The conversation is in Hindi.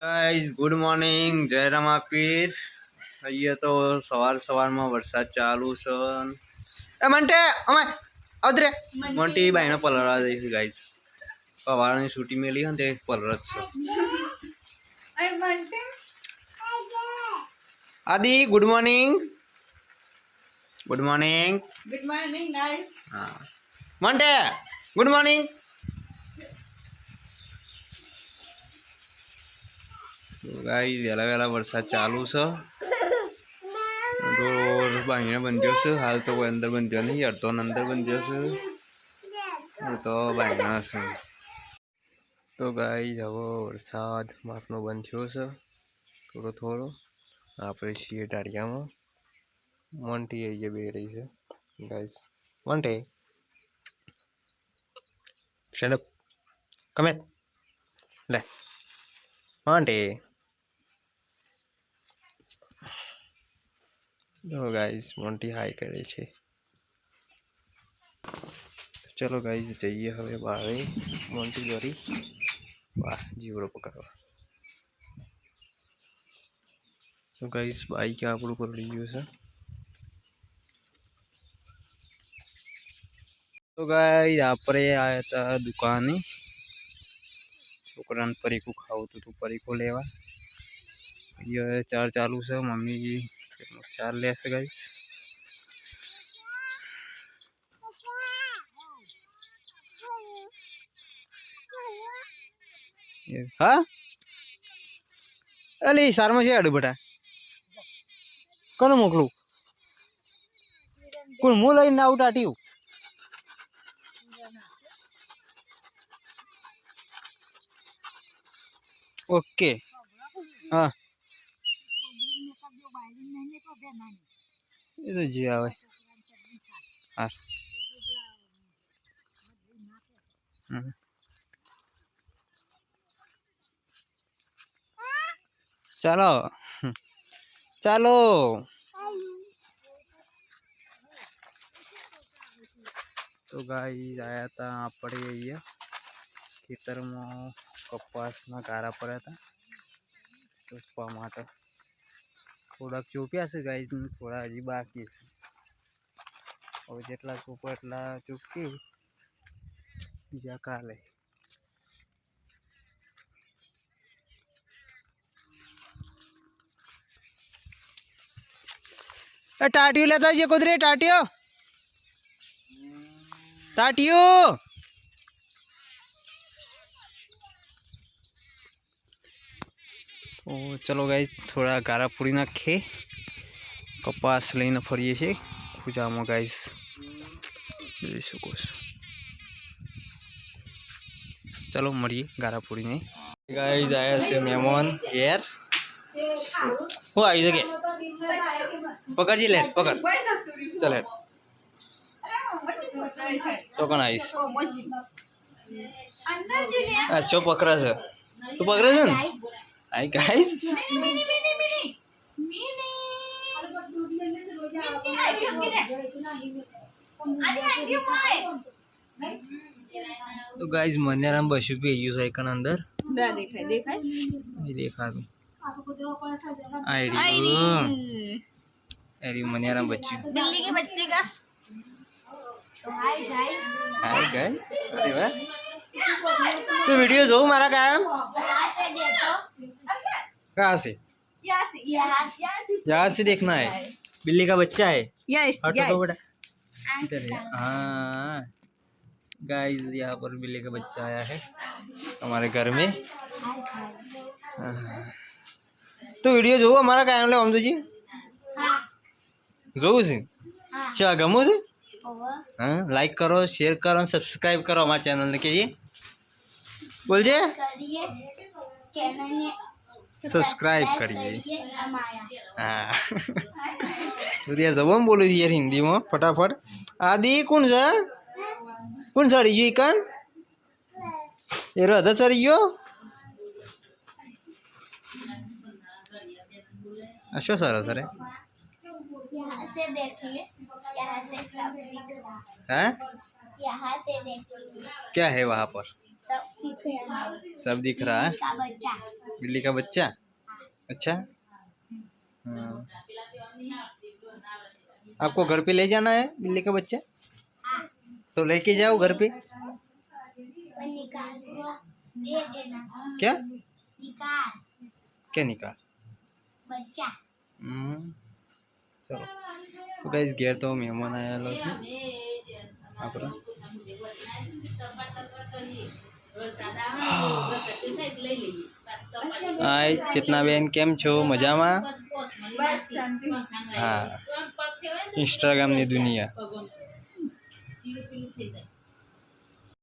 गाइस गुड मॉर्निंग जय रमापीर। अहिए तो सवार सवार में वरसाद चालू છે એ મંટે અમે અદરે મોટી બાઈનો પલળવા જઈશું ગાઈસ। સવારની છૂટી મેલી હોય ને તે પલળત છે। આદિ good morning. Good morning. Good morning guys. हाँ મંટે ગુડ મોર્નિંग। गाइस वेला वेला वरसाद चालू છે। रोड बाहर बंध्यो છે। हाल तो कोई अंदर बंध्यो नहीं, अर्धो अंदर बंध्यो છે, तो बाहर છે। तो गाइस હવે વરસાદ માપનો બંધ્યો છે થોડો થોડો। આપણે છીએ ટાળિયામાં। મોન્ટી અહીંયા બે રહી છે guys. Monty stand up, come here, લે મોન્ટે। तो गाइस मोंटी हाई करे छे। चलो गाइस जाइए हवे बारे मोंटी जोरी वाह जीवड़ो पकड़वा। तो गाइस बाइक आपड़ू पकड़ी गयो छे। तो गाइस आपरे आया था दुकाने, छोकरान परीकू खावू तो परीकू लेवा। ये चार चालू से मम्मी चार ले से गाइस। हाँ अली सार में आडू बेटा कौन मोकलू कोई मुँह लई ना उठाटी ओके हाँ ये तो जी आवे हाँ चलो चलो। तो गाइस आया था आपड़े अहिया खेतर में कपास में गारा पड़ा था चूसवा माटे। थोड़ा चूप्या से गाइस, थोड़ा हजी बाकी है। और जेटला चूपो एटला चूपकी बीजा काले। टाटियो लेता है कुदरे टाटियो टाटियो। तो चलो गाइस थोड़ा गारा पूरी नाखे कपास लईने फरीए छे खूजामां गाइस જોઈ શકો છો। चलो મળીએ ગારા પૂરી नहीं गाइस आया से मेहमान यार वो आई जगह पकड़ जी ले पकड़ चले तो कौन आईस अच्छा पकड़ा से तू पकड़े से आई गाइस तो गाइस मन्याराम बसु भी आयो साइकल अंदर देखाय देखाय ये देखा तू आई मन्याराम बच्ची दिल्ली के बच्चे का। हाय गाइस अरे वाह तो वीडियो जो मारा काम कहाँ से यहाँ से देखना है। बिल्ली का बच्चा है यस हटो बेटा इधर है। हाँ गाइस यहाँ पर बिल्ली का बच्चा आया है हमारे घर में। तो वीडियो जो हमारा कायम ले हमदो जी जो से क्या गमो से हाँ लाइक करो शेयर करो सब्सक्राइब करो हमारे चैनल ने के लिए बोल जे चैनल ने सब्सक्राइब करिए। हाँ तो यार जब हम बोलो यार हिंदी में फटाफट आदि कौन सा चढ़ी गई कन ये राधा चढ़ी गयो अच्छा सारा सर यहाँ से देखिए, यहाँ से सब दिख रहा है। यहाँ से देखिए क्या है वहाँ पर सब दिख रहा है। सब दिख रहा है। का बच्चा बिल्ली का बच्चा? अच्छा। हाँ। आपको घर पे ले जाना है बिल्ली का बच्चा? हाँ तो लेके जाओ घर पे। और निकाल को दे देना क्या निकाल क्या निकाल? बच्चा चलो तो गाइस घेर तो मेहमान आया છે આપણે હાય ચેતનાબેન કેમ છો મજામાં? હા ઇન્સ્ટાગ્રામની દુનિયા